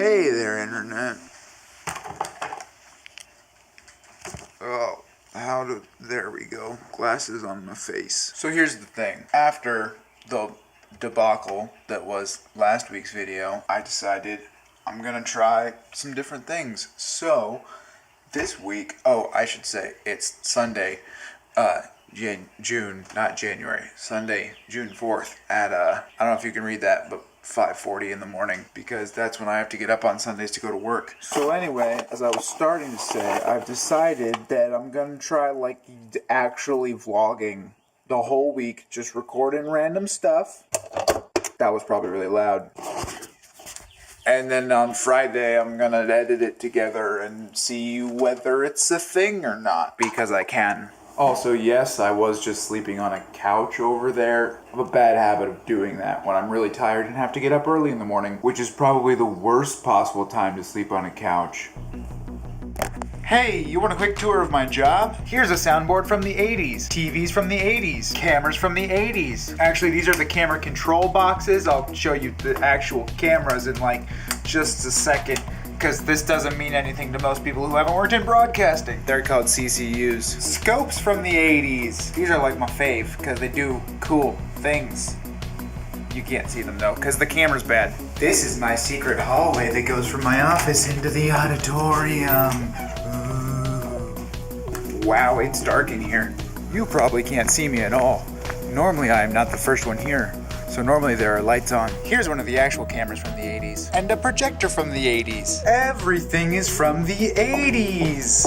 Hey there, Internet. Oh, there we go. Glasses on my face. So here's the thing. After the debacle that was last week's video, I decided I'm gonna try some different things. So, this week, I should say, it's Sunday, June, not January, Sunday, June 4th at, I don't know if you can read that, but 5:40 in the morning, because that's when I have to get up on Sundays to go to work. So anyway, as I was starting to say, I've decided that I'm gonna try, actually vlogging the whole week, just recording random stuff. That was probably really loud. And then on Friday, I'm gonna edit it together and see whether it's a thing or not, because I can. Also, yes, I was just sleeping on a couch over there. I have a bad habit of doing that when I'm really tired and have to get up early in the morning, which is probably the worst possible time to sleep on a couch. Hey, you want a quick tour of my job? Here's a soundboard from the 80s, TVs from the 80s, cameras from the 80s. Actually, these are the camera control boxes. I'll show you the actual cameras in just a second, because this doesn't mean anything to most people who haven't worked in broadcasting. They're called CCUs. Scopes from the 80s. These are my fave, because they do cool things. You can't see them though, because the camera's bad. This is my secret hallway that goes from my office into the auditorium. Ooh. Wow, it's dark in here. You probably can't see me at all. Normally I am not the first one here. So normally there are lights on. Here's one of the actual cameras from the 80s. And a projector from the 80s. Everything is from the 80s.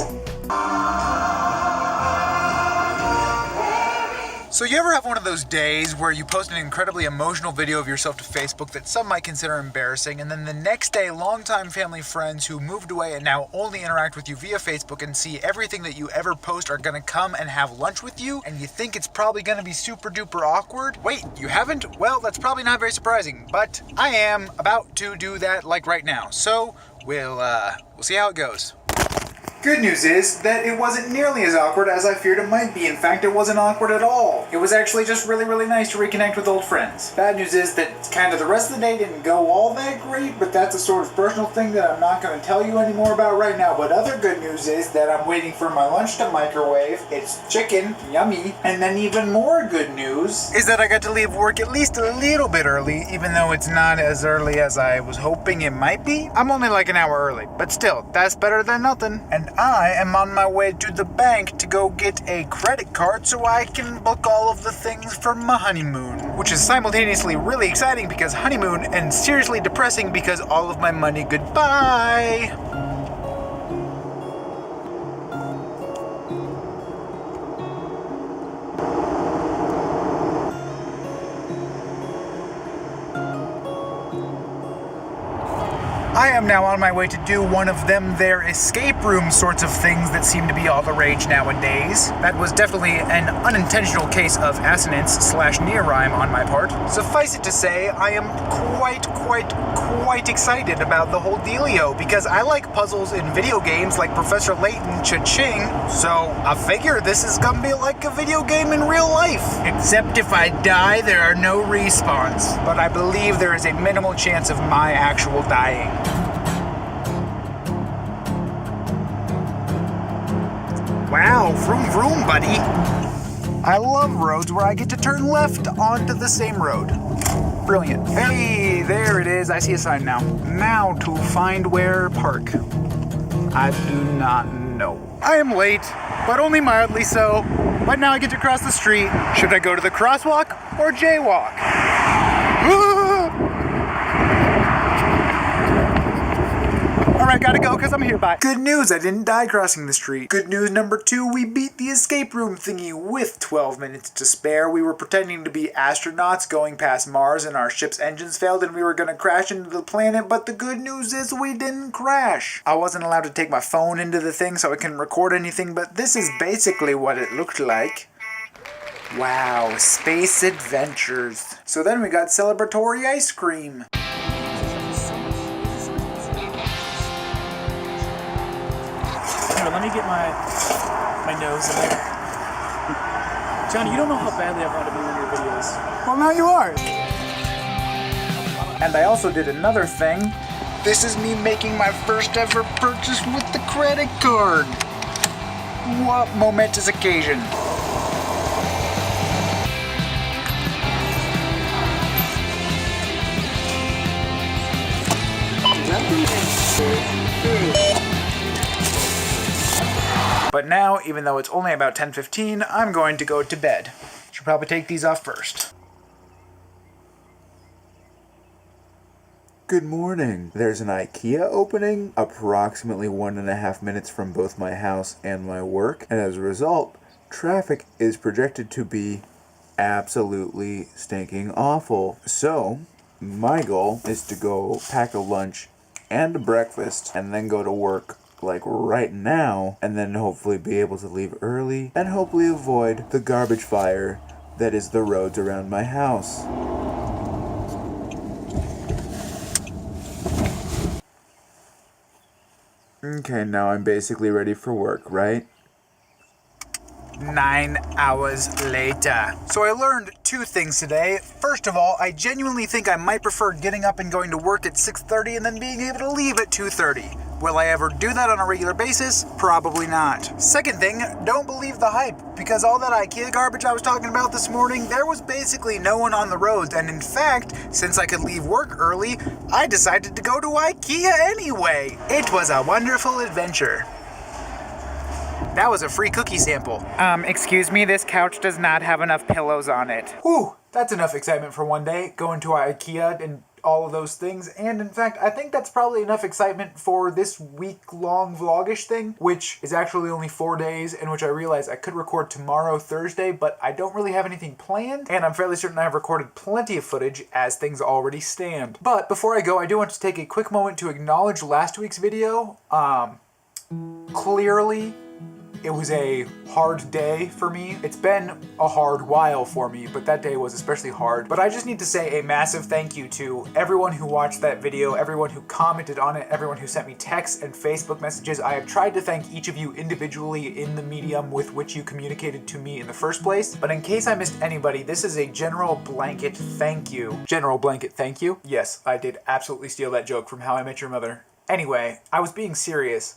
So you ever have one of those days where you post an incredibly emotional video of yourself to Facebook that some might consider embarrassing, and then the next day longtime family friends who moved away and now only interact with you via Facebook and see everything that you ever post are gonna come and have lunch with you, and you think it's probably gonna be super duper awkward? Wait, you haven't? Well, that's probably not very surprising, but I am about to do that right now. So we'll see how it goes. Good news is that it wasn't nearly as awkward as I feared it might be. In fact, it wasn't awkward at all. It was actually just really, really nice to reconnect with old friends. Bad news is that kind of the rest of the day didn't go all that great, but that's a sort of personal thing that I'm not going to tell you any more about right now. But other good news is that I'm waiting for my lunch to microwave. It's chicken, yummy. And then even more good news is that I got to leave work at least a little bit early, even though it's not as early as I was hoping it might be. I'm only an hour early, but still, that's better than nothing. And I am on my way to the bank to go get a credit card so I can book all of the things for my honeymoon, which is simultaneously really exciting because honeymoon and seriously depressing because all of my money goodbye. I am now on my way to do one of their escape room sorts of things that seem to be all the rage nowadays. That was definitely an unintentional case of assonance/near-rhyme on my part. Suffice it to say, I am quite excited about the whole dealio, because I like puzzles in video games like Professor Layton Cha-Ching, so I figure this is gonna be like a video game in real life. Except if I die, there are no respawns. But I believe there is a minimal chance of my actual dying. Wow, vroom vroom, buddy. I love roads where I get to turn left onto the same road. Brilliant. Hey, there it is. I see a sign now. Now to find where park. I do not know. I am late, but only mildly so. But now I get to cross the street. Should I go to the crosswalk or jaywalk? Alright, gotta go because I'm here, bye. Good news, I didn't die crossing the street. Good news number 2, we beat the escape room thingy with 12 minutes to spare. We were pretending to be astronauts going past Mars and our ship's engines failed and we were gonna crash into the planet, but the good news is we didn't crash. I wasn't allowed to take my phone into the thing so I couldn't record anything, but this is basically what it looked like. Wow, space adventures. So then we got celebratory ice cream. Let me get my nose in there. Johnny, you don't know how badly I want to be in your videos. Well, now you are. And I also did another thing. This is me making my first ever purchase with the credit card. What momentous occasion. But now, even though it's only about 10:15, I'm going to go to bed. Should probably take these off first. Good morning. There's an IKEA opening approximately 1.5 minutes from both my house and my work, and as a result, traffic is projected to be absolutely stinking awful. So, my goal is to go pack a lunch and a breakfast and then go to work like right now, and then hopefully be able to leave early and hopefully avoid the garbage fire that is the roads around my house. Okay, now I'm basically ready for work, right? 9 hours later. So I learned 2 things today. First of all, I genuinely think I might prefer getting up and going to work at 6:30 and then being able to leave at 2:30. Will I ever do that on a regular basis? Probably not. Second thing, don't believe the hype, because all that IKEA garbage I was talking about this morning, there was basically no one on the roads, and in fact, since I could leave work early, I decided to go to IKEA anyway. It was a wonderful adventure. That was a free cookie sample. Excuse me, this couch does not have enough pillows on it. Whew, that's enough excitement for one day, going to IKEA and all of those things. And in fact, I think that's probably enough excitement for this week-long vlogish thing, which is actually only 4 days, and which I realize I could record tomorrow, Thursday, but I don't really have anything planned, and I'm fairly certain I have recorded plenty of footage as things already stand. But before I go, I do want to take a quick moment to acknowledge last week's video. Clearly, it was a hard day for me. It's been a hard while for me, but that day was especially hard. But I just need to say a massive thank you to everyone who watched that video, everyone who commented on it, everyone who sent me texts and Facebook messages. I have tried to thank each of you individually in the medium with which you communicated to me in the first place. But in case I missed anybody, this is a general blanket thank you. General blanket thank you? Yes, I did absolutely steal that joke from How I Met Your Mother. Anyway, I was being serious.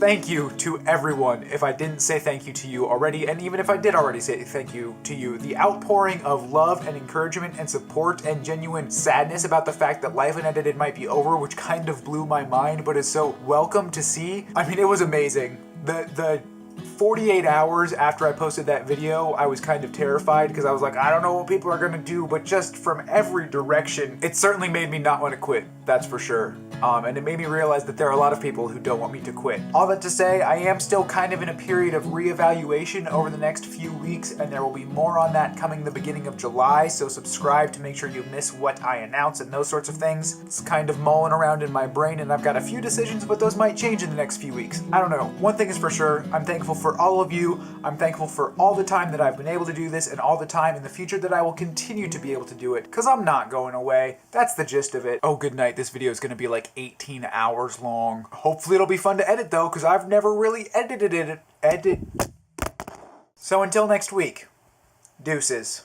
Thank you to everyone if I didn't say thank you to you already, and even if I did already say thank you to you. The outpouring of love and encouragement and support and genuine sadness about the fact that Life Unedited might be over, which kind of blew my mind, but is so welcome to see. I mean, it was amazing. The 48 hours after I posted that video, I was kind of terrified because I was like, I don't know what people are gonna do, but just from every direction, it certainly made me not want to quit, that's for sure. And it made me realize that there are a lot of people who don't want me to quit. All that to say, I am still kind of in a period of reevaluation over the next few weeks, and there will be more on that coming the beginning of July, so subscribe to make sure you miss what I announce and those sorts of things. It's kind of mulling around in my brain, and I've got a few decisions, but those might change in the next few weeks. I don't know. One thing is for sure, I'm thankful for all of you. I'm thankful for all the time that I've been able to do this, and all the time in the future that I will continue to be able to do it, because I'm not going away. That's the gist of it. Oh, good night. This video is going to be like 18 hours long. Hopefully it'll be fun to edit though, because I've never really edited it. So until next week, deuces.